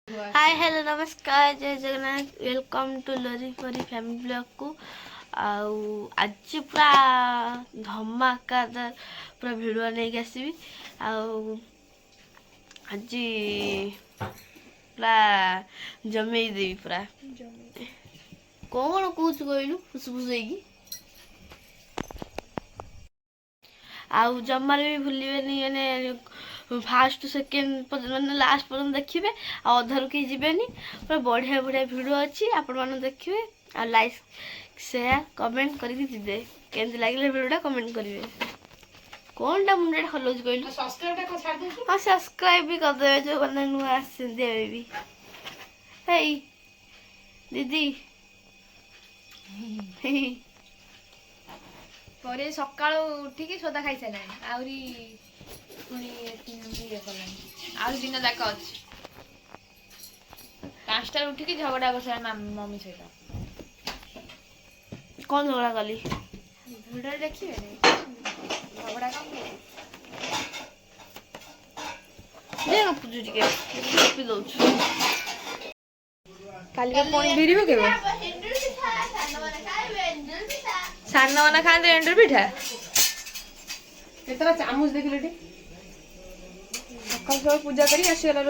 Hi hello नमस्कार जय Jagannath welcome to लोरी फरी फैमिली ब्लॉग को आज पूरा धमाकादार पूरा भिडियो नहीं आसबि आज पूरा जमे देवी पूरा कौन कौच कहलु फुसफुस आउ जमार भी भूलिबेनी माने फास्ट सेकेंड मैंने लास्ट पर्यटन देखिए अधर कहीं जीवेनि पूरा बढ़िया बढ़िया भिडियो अच्छी आपण मैंने देखिए आ लाइक शेयर कमेंट करके जीवे केमती लगे भिडियोटा कमेंट करेंगे कौनटा मुंडे हलौज कहलु हाँ सब्सक्राइब भी करदे जो मैंने नुआ भी हे दीदी ପରେ ସକାଳୁ ଉଠିକି ସୋଦା ଖାଇ ସାରିଲାଣି ଆହୁରି ପୁଣି ଇଏ କଲାଣି ଆହୁରି ଦିନ ଯାକ ଅଛି 5ଟାରେ ଉଠିକି ଝଗଡ଼ା କରିସାରିଲାଣି ମମି ସହିତ कौन झगड़ा कली ଭିଡ଼ିଓରେ ଦେଖିବେନି ଝଗଡ଼ା କଣ दे गपुचु टिके गपी दउछु କାଲି ପୁଣି ଭିଡ଼ିବ କେବେ ସାନ ମାନେ ଖାଆନ୍ତି ଏଣ୍ଡୁରି ପିଠା କେତେଟା ଚାମଚ ଦେଖିଲେ ଏଠି ସକାଳୁ ସକାଳୁ ପୂଜା କରି ଆସିଗଲା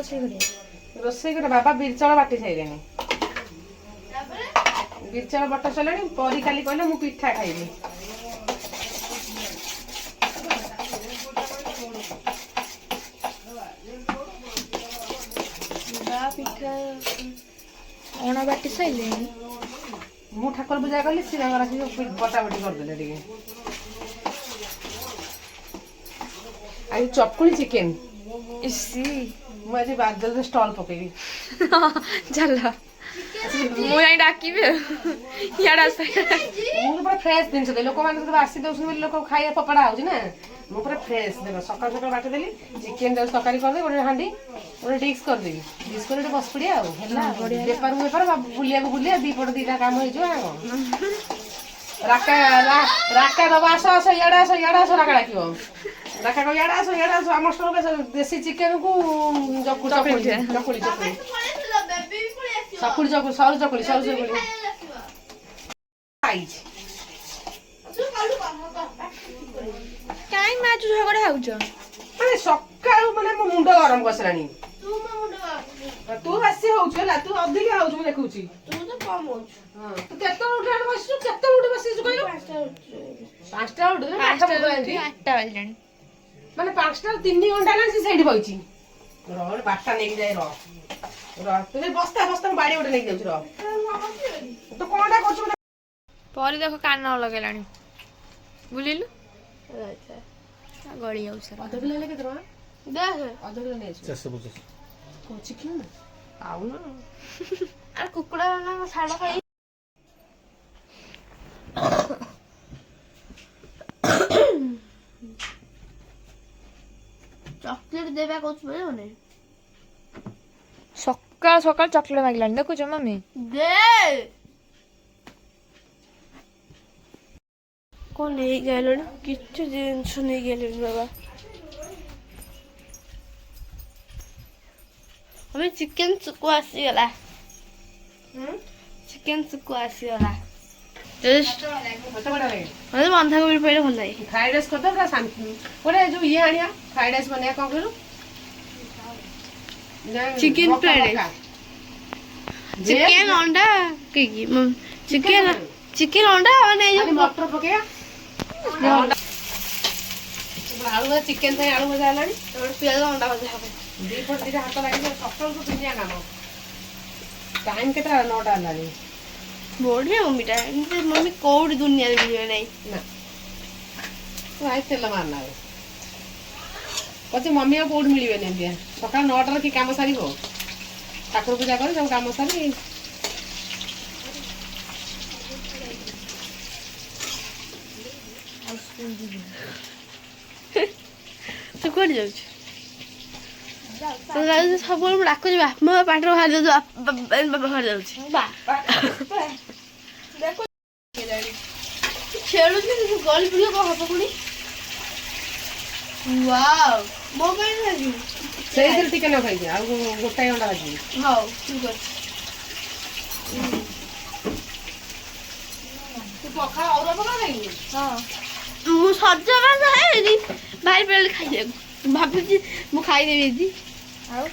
ରୋଷେଇ କରି ବାବା ବିରଚାଉଳ ବାଟି ସାଇଲେଣି ବିରଚାଉଳ ବଟା ସରିଲାଣି ପରି କାଲି କହିଲେ ମୁଁ ପିଠା ଖାଇବି ପିଠା ଅଣ ବାଟି ସାଇଲେଣି ମୁଁ ଠାକୁର ପୂଜା କଲି ସେ ତାଙ୍କର ଆସି ବଟାବଟି କରିଦେଲେ ଟିକେ ଆଜି ଚକୁଳି ଚିକେନ ଇସି ମୁଁ ଆଜି ବାଦଲରେ ଷ୍ଟଲ୍ ପକେଇବି ଚାଲ ମୁଁ ଯାଇ ଡାକିବି ଇଆଡ଼େ ଆସ ମୁଁ ତ ପୁରା ଫ୍ରେଶ୍ ଜିନିଷ ଦେଲି ଲୋକମାନେ ସବୁ ଆସି ଦେଉଛନ୍ତି ବୋଲି ଲୋକ ଖାଇବା ଫୋପଡ଼ା ହେଉଛି ନା ମୁଁ ପୁରା ଫ୍ରେଶ୍ ଦେବ ସକାଳୁ ସକାଳୁ ବାଟିଦେଲି ଚିକେନ ଯାଉଛି ତରକାରୀ କରିଦେବି ଗୋଟେ ହାଣ୍ଡି ଗୋଟେ ଡିକ୍ସ କରିଦେବି ଡିକ୍ସ କରି ଗୋଟେ ବସି ପଡ଼ିଆ ଆଉ ହେଲା ବେପାରକୁ ବେପାର ବୁଲିବାକୁ ବୁଲିବା ଦିପଟ ଦିଟା କାମ ହେଇଯିବ ଆଉ ରାକା ଦବ ଆସ ଆସ ଇଆଡ଼େ ଆସ ରାକା ଡାକିବ ରାକା କହିବ ଇଆଡ଼େ ଆସ ଆମ ଷ୍ଟୋର ଦେଶୀ ଚିକେନକୁ ଚକୁଳି ସରୁ ଚକୁଳି ଖାଇଛି କାଇଁ ମା ତୁ ଝଗଡ଼ା ହଉଛ ମାନେ ସକାଳୁ ମାନେ ମୋ ମୁଣ୍ଡ ଗରମ ବସିଲାଣି ତୁ ବେଶୀ ହଉଛୁ ହେଲା ତୁ ଅଧିକା ହଉଛୁ ମୁଁ ଦେଖୁଛି तू तो कम होछु ତୁ କେତେବେଳେ ଉଠିଲାଣି ବସିଛୁ କେତେବେଳେ ଉଠି ବସିଛୁ କହିଲୁ 5ଟା ଉଠୁ 8ଟା ବାଜିଲାଣି ମାନେ 5ଟାରୁ 3 ଘଣ୍ଟା ହେଲାଣି ସେ ସେଇଠି ବଇଛି ବାଟା ନେଇକି ଯାଇ ତୁ ବସ୍ତା ମୁଁ ବାଡ଼ି ଗୋଟେ ନେଇକି ଯାଉଛି ତୁ କଣଟା କରୁଛୁ ପରେ ଦେଖ କାନ ଲଗେଇଲାଣି ବୁଲିଲୁ ଗଳି ଯାଉଛି ସାର୍ ଅଧ କିଲୋ ହେଲେ କେତେ ଟଙ୍କା देख ଅଧ କିଲୋ ନେଇ ଆସିବୁ 450 ଚିକେନ ନା ଆଉ ନା आ कुकुड़ा ना साड़ा खाई चॉकलेट देबा कुछ बने ସକାଳ ସକାଳ ଚକଲେଟ୍ ମାଗିଲାଣି ଦେଖୁଛ ମମି दे कौन नहीं गए किच्छु जिनिस नहीं गए बाबा हमें चिकेन सुको आसीगला चिकेन सुको आसीगला जस्ट मतलब बंधा कोबी पहिले भल लागे फ्राइड राइस करदे पूरा शांति गोटे जो ये आनिया फ्राइड राइस बनिया कौन कहलु चिकन फ्राइड राइस चिकन अंडा के चिकन चिकन अंडा माने जो मटर पकेया आलू चिकेन थे आलू भजा हलानी पियाज अंडा भजा हबे दी फट दिटा हाथ लागि सकाळ को दुनिया काम टाइम केतरा 9टा हलानी बढ़िया मम्मीटा मम्मी कोड दुनिया रे मिले नहीं ना तो आई तेल मारना पछे मम्मी आ कोड मिलिबे नै दिया सकाळ 9टा की काम सारीबो ठाकुर पूजा करी सब काम सारी तू कोड जाऊ तो सब डाक बापा पाटर बाहर जाऊ बापा बाहर जाऊ खेलु गली पड़ी कौन हम पुणी वाओ मो ସେଇଥିରେ ଟିକେ ନ ଖାଇଛି ଆଉ ଗୋଟାଏ ଅଣ୍ଡା ଭାଜିବି। ହଉ ଠିକ୍ ଅଛି। ତୁ ପଖାଳ ଅରୁଆ ପଖାଳ ଖାଇବୁ? ହଁ ମୁଁ ସଜବାଜ ହେଇନି ଭାଇ ବେଳେ ଖାଇବାକୁ ଭାବୁଛି ମୁଁ ଖାଇଦେବି ଦିଦି। ଆଉ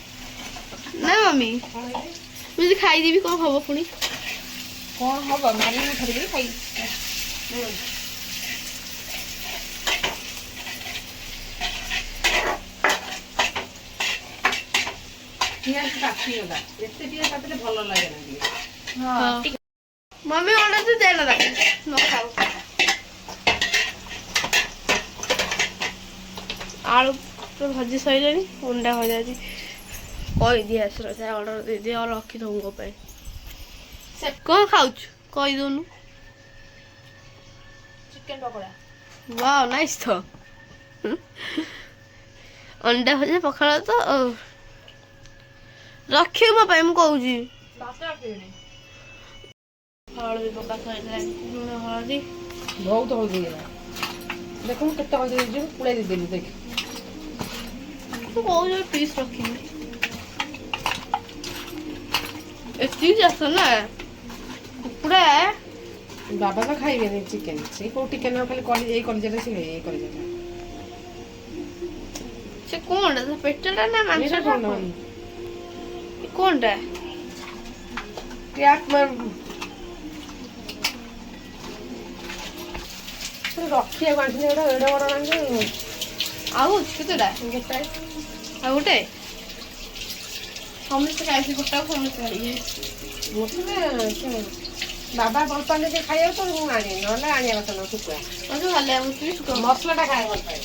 ନା ମମି କଣ ହେଇଛି? ମୁଁ ଯଦି ଖାଇଦେବି କ'ଣ ହବ ପୁଣି? କଣ ହବ ମାନେ ମୁଁ ଧରିକି ଖାଇବି। ପିଆଜ କାଟିଗଲା, ଏତେ ଟିକେ କାଟିଲେ ଭଲ ଲାଗେନା ଟିକେ। ହଁ ମମି ଅଣ୍ଡା ତୁ ଦେନା ତାକୁ ନ ଖାଉ। ଆଳୁ ତ ଭାଜି ସରିଲାଣି, ଅଣ୍ଡା ଭଜାଛି କହିଦିଏ ଆସିର ସେ ଅର୍ଡ଼ର ଦେଇଦିଏ ଆଉ ରଖିଦେବୁ ମୋ ପାଇଁ। ସେ କ'ଣ ଖାଉଛୁ କହିଦେଉନୁ? ଚିକେନ ପକୋଡା। ୱାଓ ନାଇସ୍ ତ। ଅଣ୍ଡା ଭଜା ପଖାଳ ତ ରଖିବୁ ମୋ ପାଇଁ ମୁଁ କହୁଛି। ଭାତ ରଖିବିନି। ହଳଦୀ ପକା ସରିଲାଣି, ଲୁଣ ହଳଦୀ। ବହୁତ ହଳଦୀ ହେଇଗଲା, ଦେଖୁନୁ କେତେ ହଳଦୀ ହେଇଯିବ, ପୁଳାଇ ଦେଇଦେଲି ଦେଖ। ତୁ କହୁଛୁ ପିସ୍ ରଖିବି ଏତିକି ଚାଷ ନା କୁକୁଡ଼ା। ବାବା ତ ଖାଇବେନି ଚିକେନ, ସେଇ କୋଉ ଟିକେ ନା ଖାଲି ଏଇ କଲିଜାଟା ସେ ଖାଇବେ, ଏଇ କଲିଜାଟା। ସେ କ'ଣଟା ସେ ପେଟଟା ନା ଏଇଟା ମାଂସଟା କଣ କ'ଣଟା? ରଖିବାକୁ ଆଣିଥିଲି ଏଇଟା ଏଡ଼େ ବଡ଼ ଆଣିଛି। ଆଉ ଅଛି କେତେଟା? ଗୋଟାଏ ଆଉ ଗୋଟେ ସମସ୍ତେ ଖାଇଛି, ଗୋଟାକୁ ସମସ୍ତେ ଖାଇବେ। ବାବା ଭଲ ପାଆନ୍ତି ଯେ ଖାଇବାକୁ ତ ମୁଁ ଆଣିନି, ନହେଲେ ଆଣିବା କଥା ନୁହଁ। ଶୁଖୁଆ ମତେ ଭଲ ଲାଗୁଛି ମସଲାଟା ଖାଇବା ଭଲ ପାଏ,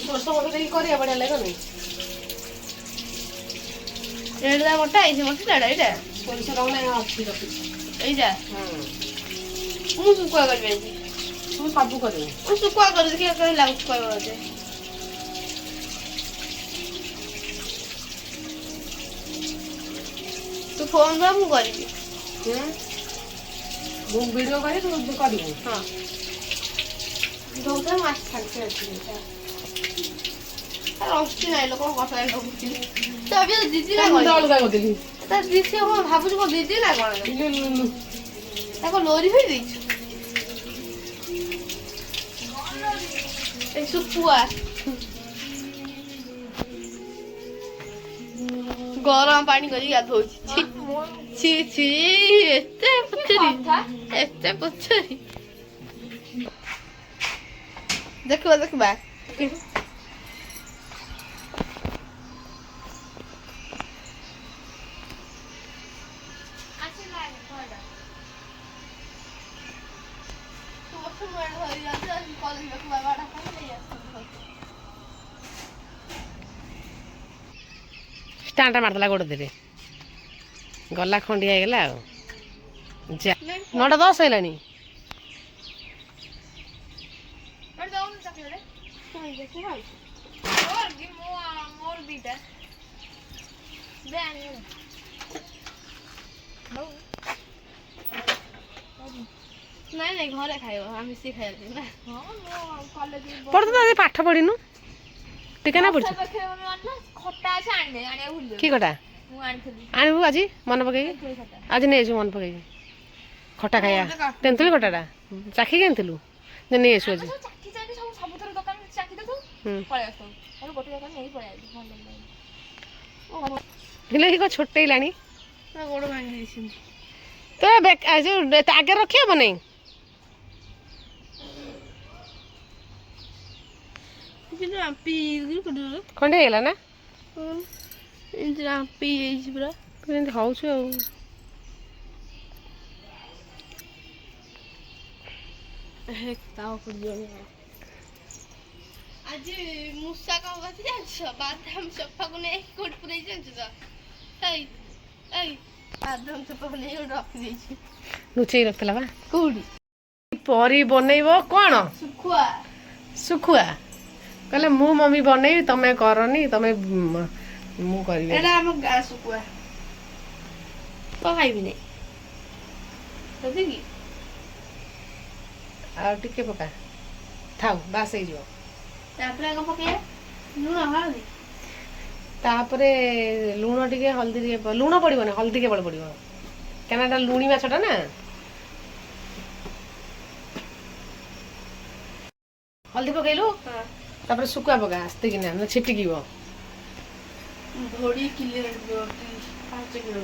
ସୋରିଷ ମସଲା ଦେଇକି କରିବା ବଢ଼ିଆ ଲାଗେନି? ଏଇଟା ମୋଟା ହେଇଛି ମସଲାଟା ଏଇଟା ସୋରିଷ ରହୁନା ଅଛି ରଖିଛି। ଏଇଟା ମୁଁ ଶୁଖୁଆ କରିବି ଆଜି। ତୁ ସବୁ କରିବୁ। ମୁଁ ଶୁଖୁଆ କରିବି, ଦେଖିବା କେମିତି ଲାଗୁଛି କହିବ ମୋତେ। ତୁ ଫୋନ୍ କର ମୁଁ କରିବି। ମୁଁ ଭିଡ଼ିଓ କରି ତୁ କରିବୁ। ହଁ ଦଉଥା ମାଛ ଛାଡ଼ିଛି ଅଛି ରଖି ନାହିଁ ଲୋକ କଥା ରଖୁଛି। ତ ଦିଦି ନା ମୁଁ ଅଲଗା କରିଦେଲି। ତା ଦିଦି କ'ଣ ଭାବୁଛୁ କ'ଣ ଦିଦି ନା କ'ଣ? ତାକୁ ଲୋରି ହୋଇ ଦେଇଛୁ এই শুকুয়া গরম পানি করে গাধଉଛି। ছি ছি এতে ପଛରି ଏତେ ପଛରି ଦେଖିବା ଦେଖିବା। ଷ୍ଟାଣ୍ଡଟା ମାରିଦେଲା ଗୋଡ଼ ଦେରେ, ଗଲା ଖଣ୍ଡିଆ ହେଇଗଲା ଆଉ। ଯା 9:10 ହେଲାଣି। ନାଇଁ ନାଇଁ ଘରେ ଖାଇବ, ଆମେ ମିଶିକି ଖାଇବା ନା। ପଢୁଛୁ ତ ପାଠ ପଢିନୁ ଟିକେ ନା ପଢୁଛୁ? କି ଖଟା ଆଣିବୁ ଆଜି ମନେ ପକେଇକି? ଆଜି ନେଇଆସିବୁ ମନେ ପକେଇକି ଖଟା ଖାଇବା। ତେନ୍ତୁଳି ଖଟାଟା ଚାଖିକି ଆଣିଥିଲୁ ଯେ ନେଇ ଆସିବୁ ଆଜି। ହେଲେ କ'ଣ ଛୋଟେଇଲାଣି ଗୋଡ଼ ଭାଙ୍ଗି ଦେଇଛନ୍ତି। ତ ଯୋଉ ଆଗରେ ରଖିହବ ନାଇଁ? ଖଣ୍ଡେ ହେଇଗଲା ନା? ରାମ୍ପି ଯାଇଛି ପୁରା। ଏମିତି ହଉଛୁ ଆଉ। ଆଜି ମୂଷା କ'ଣ କରିଛି ଜାଣିଛ? ବାଦାମ ଚୋପାକୁ ନେଇକି କୋଉଠି ପୁରେଇ ଜାଣିଛୁ ତ? ଏଇ ଏଇ ବାଦାମ ଚୋପାକୁ ନେଇ ଗୋଟେ ରଖିଦେଇଛି। ଲୁଚେଇ ରଖିଥିଲା ବା। କୋଉଠି? ପରି ବନେଇବ କ'ଣ? ଶୁଖୁଆ। ଶୁଖୁଆ କହିଲେ ମୁଁ ମମି ବନେଇବି, ତମେ କରନି, ତମେ ମୁଁ କରିବି। ଏଇଟା ଆମ ଗାଁ ଶୁଖୁଆ। କ'ଣ ଖାଇବି ନାଇଁ କି? ଆଉ ଟିକେ ପକା, ଥାଉ ବାସ୍ ହେଇଯିବ। ତାପରେ କ'ଣ ପକେଇବା? ଲୁଣ ହଳଦୀ ତାପରେ ଲୁଣ ଟିକେ ହଳଦୀ ଟିକେ ଲୁଣ ପଡ଼ିବନି ହଳଦୀ କେବଳ ପଡ଼ିବ କାରଣ ଏଟା ଲୁଣି ମାଛଟା ନା। ହଳଦୀ ପକେଇଲୁ ତାପରେ ଶୁଖୁଆ ପକା ଆସ୍ତେ କିନା ଛିଟିକିବ। ଘୋଡ଼ି କିଲେ 5 କିଲୋ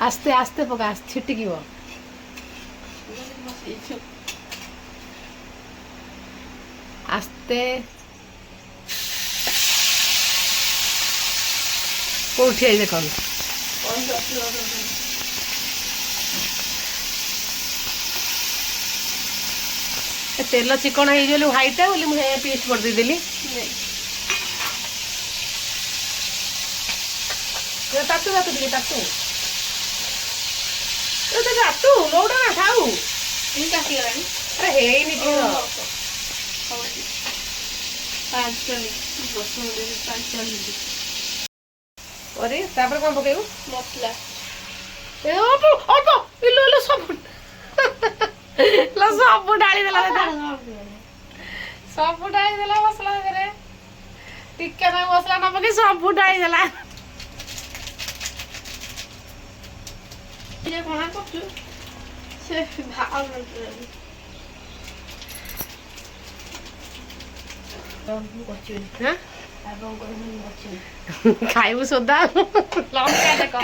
ଆସ୍ତେ ଆସ୍ତେ ପକା ଛିଟିକିବ। ଆସ୍ତେ କୋଉଠି ଆଇ ଦେଖନ୍ତୁ ତେଲ ଚିକଣ ହେଇଗଲି ହ୍ୱାଇଟ ବୋଲି ମୁଁ ପିଷ୍ଟ କରିଦେଇଦେଲି। ତାତୁ ତାତୁ ଟିକେ ତାତୁ ତାତୁ ଲଉଟା ନା ଥାଉ କାଟିଗଲାଣି। ଆରେ ହେଇନି ଟିକେ 5 ମିନିଟ୍ ପରେ ତାପରେ କ'ଣ ପକେଇବୁ ମସଲା ଅଳ୍ପ ଅଳ୍ପ ଇଲୁ ଇଲୁ ସବୁ ସବୁ ଢାଳିଦେଲା ସବୁ ଢାଳିଦେଲା ମସଲା ଦେହରେ ଟିକେ ନାଇଁ ମସଲା ନ ପକେଇ ସବୁ ଢାଳିଦେଲା। କ'ଣ କରୁଛୁ ସେ ଖାଇବୁ ସୋଦା ଲଙ୍କା ଦେଖ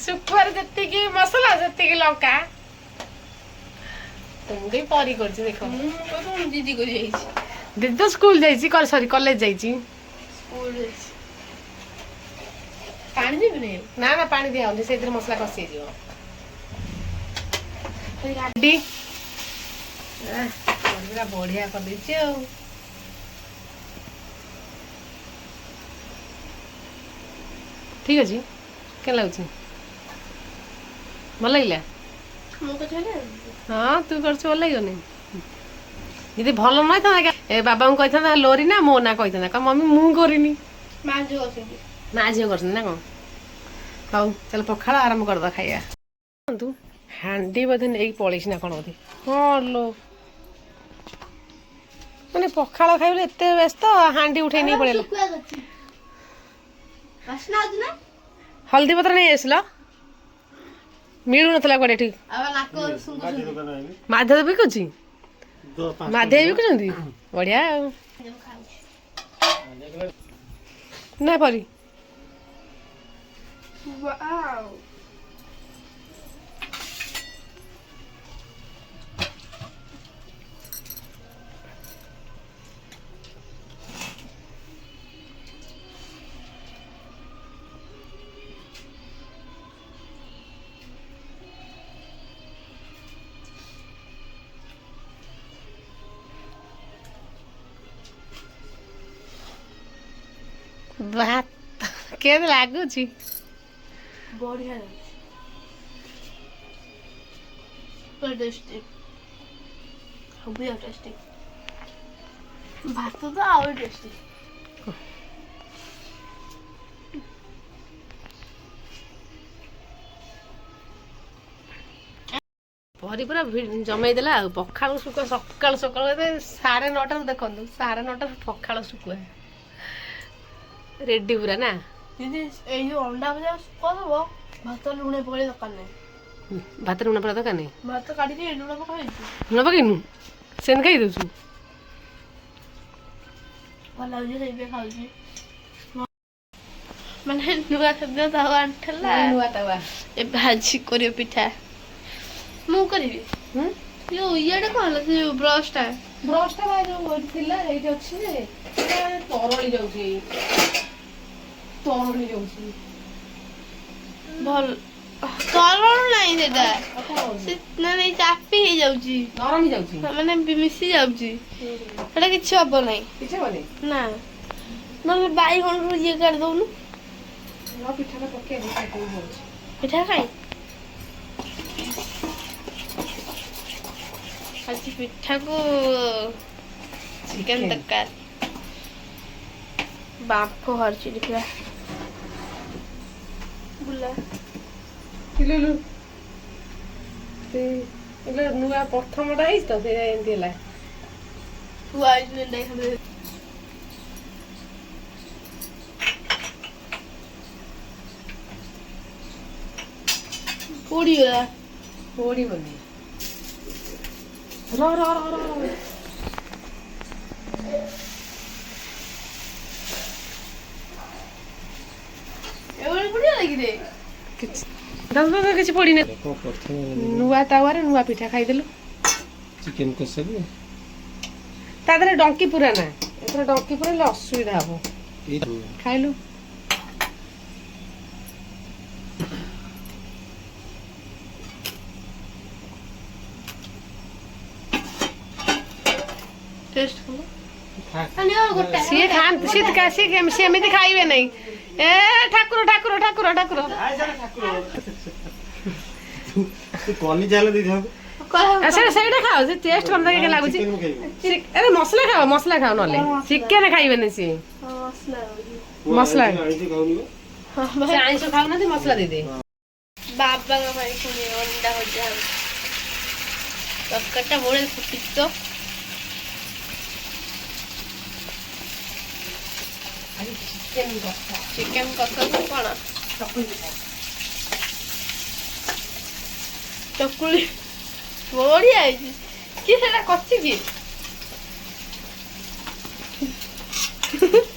ଶୁଖୁଆରେ ଯେତିକି ମସଲା ସେତିକି ଲଙ୍କା ତୁମକୁ ପରି କରୁଛି ଦେଖ। ଦିଦି କରି ଯାଇଛି ଦିଦି ତ ସ୍କୁଲ ଯାଇଛି ସରି କଲେଜ ଯାଇଛି। ପାଣି ଦେବିନି ନା ନା ପାଣି ଦିଆ ହଉନି ସେଇଥିରେ ମସଲା କଷି ହେଇଯିବ। ପୁରା ବଢିଆ କରିଦେଇଛି ଆଉ ଠିକ ଅଛି କେନ୍ ଲାଗୁଛି ଭଲ ଲାଗିଲା? ହଁ ତୁ କରୁଛୁ ଭଲ ଲାଗିବନି ଯଦି ଭଲ ନ ହେଇଥାନ୍ତା ଏ ବାବାଙ୍କୁ କହିଥାନ୍ତା ଲୋରି ନା ମୋ ନା କହିଥାନ୍ତା କଣ ମମି ମୁଁ କରିନି ମା ଝିଅ କରୁଛନ୍ତି ନା କ'ଣ? ହଉ ଚାଲ ପଖାଳ ଆରମ୍ଭ କରିଦେବା ଖାଇବା। ତୁ ହାଣ୍ଡି ବୋଧେ ନେଇକି ପଳେଇଛି ନା କ'ଣ ବୋଧେ? ହଁ ଲୋ ମାନେ ପଖାଳ ଖାଇଲେ ଏତେ ବ୍ୟସ୍ତ ହାଣ୍ଡି ଉଠେଇ ନେଇ ପଳେଇଲା। ହଳଦୀ ପତ୍ର ନେଇ ଆସିଲ ମିଳୁନଥିଲା କୁଆଡେ ଠିକ ମାଧବ ବିକୁଛି ମାଧବ ବିକୁଛନ୍ତି ବଢିଆ ଆଉ ନା ପରି ଭାତ କେମିତି ଲାଗୁଛି? ବଢିଆ ଟେଷ୍ଟି ଟେଷ୍ଟି ଭାତ ତ ଆହୁରି ଟେଷ୍ଟି। ପରି ପୁରା ଜମେଇ ଦେଲା ଆଉ ପଖାଳ ଶୁଖୁଆ ସକାଳୁ ସକାଳୁ ଏବେ 9:30 ଦେଖନ୍ତୁ 9:30 ପଖାଳ ଶୁଖୁଆ ରେଡି ପୁରା ନା। ଦିଦି ଏଇ ଯୋଉ ଅଣ୍ଡା ଭଜା କରିଦବ ଭାତ ଲୁଣ ପକେଇ ଦରକାର ନାହିଁ। ଭାତ ଲୁଣ ପକେଇବା ଦରକାର ନାହିଁ ଭାତ କାଢିକି ଲୁଣ ପକେଇ ଲୁଣ ପକେଇନୁ ସେମିତି ଖାଇ ଦଉଛୁ ଭଲ ଲାଗୁଛି ସେଇଥିପାଇଁ ଖାଉଛି। ମାନେ ନୂଆ ଖାଦ୍ୟ ତାୱା ଆଣିଥିଲା ନୂଆ ତାୱା ଏ ଭାଜି କରିବ ପିଠା ମୁଁ କରିବି। ଯୋଉ ଇଏଟା କ'ଣ ହେଲା ସେ ଯୋଉ ବ୍ରଶଟା ଯୋଉ ଥିଲା ଏଇଠି ଅଛି ଯେ ତରଳି ଯାଉଛି ଭଲ ତରଳ ନାହିଁ ସେଟା ସେ ମାନେ ଚାପି ହେଇଯାଉଛି ନରମ ହେଇଯାଉଛି ମାନେ ମିଶି ଯାଉଛି ସେଟା କିଛି ହବ ନାହିଁ କିଛି ହବନି ନା ନହେଲେ ବାଇଗଣରୁ ଇଏ କାଢି ଦଉନୁ ପିଠାଟା ପକେଇ ପିଠା ଖାଇ ଆଜି ପିଠାକୁ ଚିକେନ ତରକାରୀ ବାମ୍ଫ ବାହାରୁଛି ଦେଖିବା ବୁଲା ନୂଆ ପ୍ରଥମଟା ହେଇଛି ତ ସେଇଟା ଏମିତି ହେଲା। ପୋଡ଼ିଗଲା। ପୋଡ଼ିବନି। ରହ ରହ ରହ ରହ। ଏଭଳି ପୋଡ଼ିଗଲା କି ରେ? କିଛି ପଡ଼ିନି। ନୂଆ ତାୱାରେ ନୂଆ ପିଠା ଖାଇଦେଲୁ। ଚିକେନ କଷାକୁ ତା ଦେହରେ ଡଙ୍କି ପୁରା ନା, ଏଥର ଡଙ୍କି ପୁରାଇଲେ ଅସୁବିଧା ହବ। ଖାଇଲୁ। ଟେଷ୍ଟ କଲ। ସିଏ ଖାଆନ୍ତି, ସିଏ ସେମିତି ଖାଇବେ ନାହିଁ। ଏ ଠାକୁର ଠାକୁର ଠାକୁର ଠାକୁର। କଲି ଚାଲ ଦେଇଥାନ୍ତୁ। ସେଇଟା ଖାଅ, ସେ ଟେଷ୍ଟ କଣ ଲାଗୁଛି। ଆରେ ମସଲା ଖାଅ, ମସଲା ଖାଅ, ନହେଲେ ଚିକେନ ଖାଇବେନି ସିଏ। ମସଲା ସେ ଆଇଁଷ ଖାଉନାହାନ୍ତି, ମସଲା ଦେଇଦେ। ବାବାଙ୍କ ପାଇଁ ପୁଣି ଅଣ୍ଡା ଭଜା ହଉଛି। ତରକାରୀଟା ବଢିଆ ଫୁଟିଛି ତ। ଚିକେନ କଷାକୁ କଣ ଚକୁଳି ବଢିଆ ହେଇଛି। କି ସେଟା କଚି କି?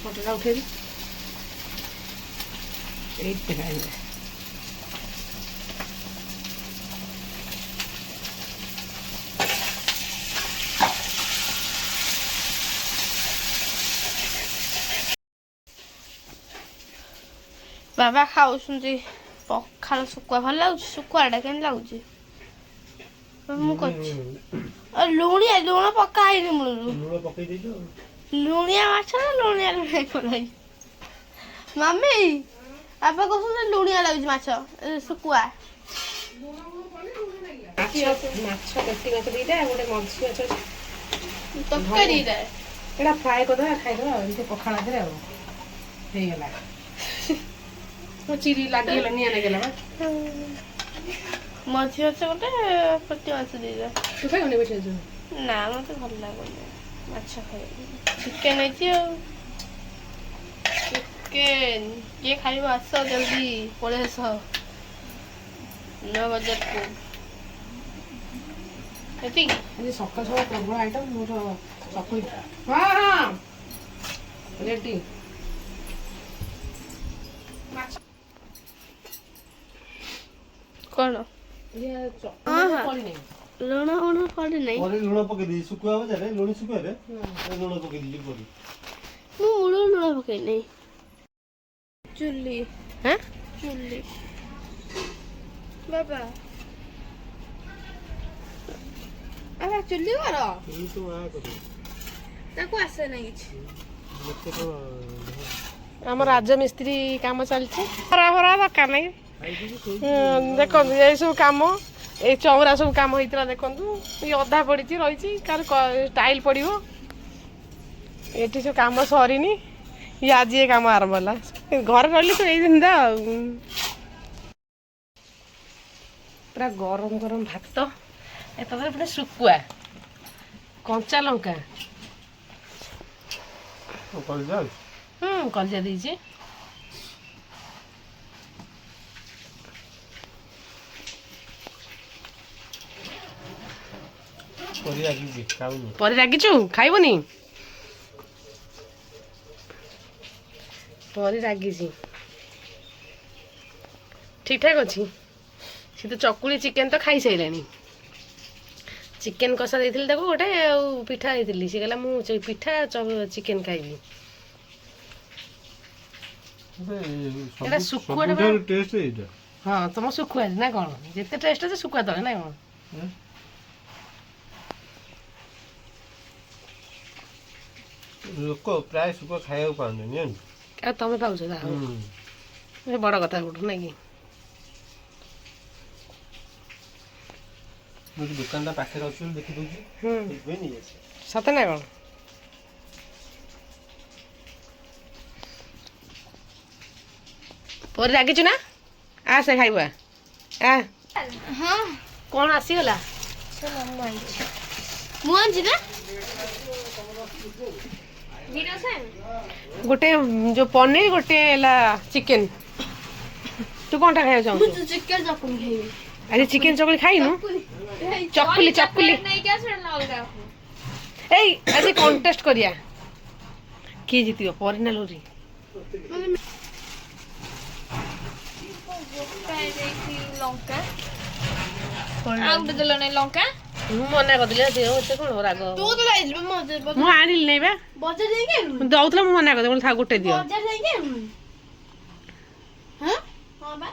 ଫଟୋଟା ଉଠେଇବି। ଏଇଠି ଖାଇବେ। ବାବା ଖାଉଛନ୍ତି ପଖାଳ ଶୁଖୁଆ। ଭଲ ଲାଗୁଛି ଶୁଖୁଆଟା? କେମିତି ଲାଗୁଛି? ମୁଁ କରୁଛି। ଆଉ ଲୁଣିଆ ଲୁଣ ପକା ହେଇନି ମୂଳରୁ। ଲୁଣ ପକେଇ ଦେଇଛୁ। ଲୁଣିଆ ମାଛ ନା ଲୁଣିଆ ଲୁଣିଆ ଲାଗୁଛି? ମାମି ବାବା କହୁଛନ୍ତି ଲୁଣିଆ ଲାଗୁଛି ମାଛ ଶୁଖୁଆ। ମାଛ ପେଟି ମାଛ ଦିଟା, ଗୋଟେ ମଝି ମାଛ ତରକାରୀଟା ଏଇଟା ଫ୍ରାଏ କରିଦେବା, ଖାଇଦେବା ଆଉ ଏମିତି ପଖାଳ ଦେହରେ ଆଉ ହେଇଗଲା। ଚିରି ଲାଗିଗଲା, ନିଆଁ ଲାଗିଗଲା ବା। ମଝି ମାଛ ଗୋଟେ, ପେଟି ମାଛ ଦିଟା। ତୁ ଖାଇବୁନି ବେଶୀ ମାଛ? ନା ମତେ ଭଲ ଲାଗୁନି ମାଛ ଖାଇବାକୁ। ଚିକେନ ହେଇଛି ଆଉ। ଚିକେନ କିଏ ଖାଇବ? ଆସ ଜଲ୍ଦି ପଳେଇ ଆସ ନୂଆ ବଜାରକୁ। ଏତିକି ଆଜି ସକାଳୁ ସକାଳୁ ପ୍ରବଳ ଆଇଟମ୍। ମୋର ଚକୁଳି। ହଁ ହଁ ରେଡି। କଣ? ଲୁଣ ଲୁଣ ପଡ଼ିନାହିଁ। ପରେ ଲୁଣ ପକେଇ ଦେଇଛି ଶୁଖୁଆ ଭଜାରେ, ଲୁଣି ଶୁଖୁଆରେ ଲୁଣ ପକେଇ ଦେଇଛି ପରେ। ମୁଁ ମୂଳରୁ ଲୁଣ ପକେଇ ନାହିଁ। ଚୁଲି ହଁ ଚୁଲି ବାବା ବାବା ଚୁଲି କର। ତାକୁ ଆସେ ନାହିଁ କିଛି। ଆମ ରାଜମିସ୍ତ୍ରୀ କାମ ଚାଲିଛି। ଖରା ଫରା ଦରକାର ନାହିଁ। ଦେଖନ୍ତୁ ଏଇସବୁ କାମ, ଏଇ ଚଉରା ସବୁ କାମ ହେଇଥିଲା। ଦେଖନ୍ତୁ ଇଏ ଅଧା ପଡ଼ିଛି ରହିଛି, କାଲି ଟାଇଲ୍ ପଡ଼ିବ। ଏଠି ସବୁ କାମ ସରିନି, ଇଏ ଆଜି ଏ କାମ ଆରମ୍ଭ ହେଲା। ଘରେ ରହିଲେ ତ ଏଇ ଦିନ ଆଉ ପୁରା ଗରମ ଗରମ ଭାତ, ଏତାପରେ ପୁରା ଶୁଖୁଆ, କଞ୍ଚା ଲଙ୍କା, କଲିଜା ଦେଇଛି। ପରେ ରାଗିଛୁ? ଖାଇବୁନି? ପରେ ରାଗିଛି। ଠିକ୍ ଠାକ୍ ଅଛି। ସେ ତ ଚକୁଳି ଚିକେନ ତ ଖାଇସାରିଲାଣି। ଚିକେନ କଷା ଦେଇଥିଲି ତାକୁ ଗୋଟେ, ଆଉ ପିଠା ଦେଇଥିଲି। ସେ କହିଲା ମୁଁ ପିଠା ଚିକେନ ଖାଇବି। ଏଇଟା ଶୁଖୁଆଟା। ହଁ ତମ ଶୁଖୁଆ ନା କଣ? ଯେତେ ଟେଷ୍ଟ ଅଛି ଶୁଖୁଆ ତଳେ ନା କଣ? ଲୋକ ପ୍ରାୟ ଶୁଖୁଆ ଖାଇବାକୁ ପାଆନ୍ତିନି। ଆଉ ତମେ ପାଉଛ? ଏ ବଡ଼ କଥା ଗୋଟେ ନାଇଁ କି? ଦୋକାନଟା ପାଖରେ ଅଛି ବୋଲି ଦେଖିଦଉଛି। ସତେ ନା କଣ? ପରେ ରାଗିଛୁ ନା? ଆସେ ଖାଇବୁ। ହଁ କ'ଣ ଆସିଗଲା? ମୁଁ ଆଣିଛି ନା ଗୋଟେ ଯୋଉ ପନିର, ଗୋଟେ ହେଲା ଚିକେନ। ତୁ କ'ଣଟା ଖାଇବାକୁ ଚାହୁଁଛୁ? ଚିକେନ ଚକୁଳି ଖାଇବି। ଆଜି ଚିକେନ ଚକୁଳି ଖାଇନୁ? ଚକୁଲି ଚକୁଲି ନେଇକି ଆସିବେ ନା ଅଲଗା ଏଇ ଆଜି କଣ୍ଟେଷ୍ଟ କରିବା କିଏ ଜିତିବ ପରିନା ଲୋରି। ଲଙ୍କା ଆଉ ଗୋଟେ ଦେଲ ନାଇଁ ଲଙ୍କା ମୁଁ ମନା କରିଦେଲି ଏତେ କଣ ରାଗ ତୁ ତ ଯାଇଥିଲୁ ମୁଁ ଆଣିଲି ନାଇଁ ବା ବଜାର ଯାଇକି ଆଣିଲୁ? ଦଉଥିଲା ମୁଁ ମନା କରିଦେଲି ଥାଉ ଗୋଟେ ଦିଅ। ବଜାର ଯାଇକି ଆଣିଲୁ? ହଁ ବା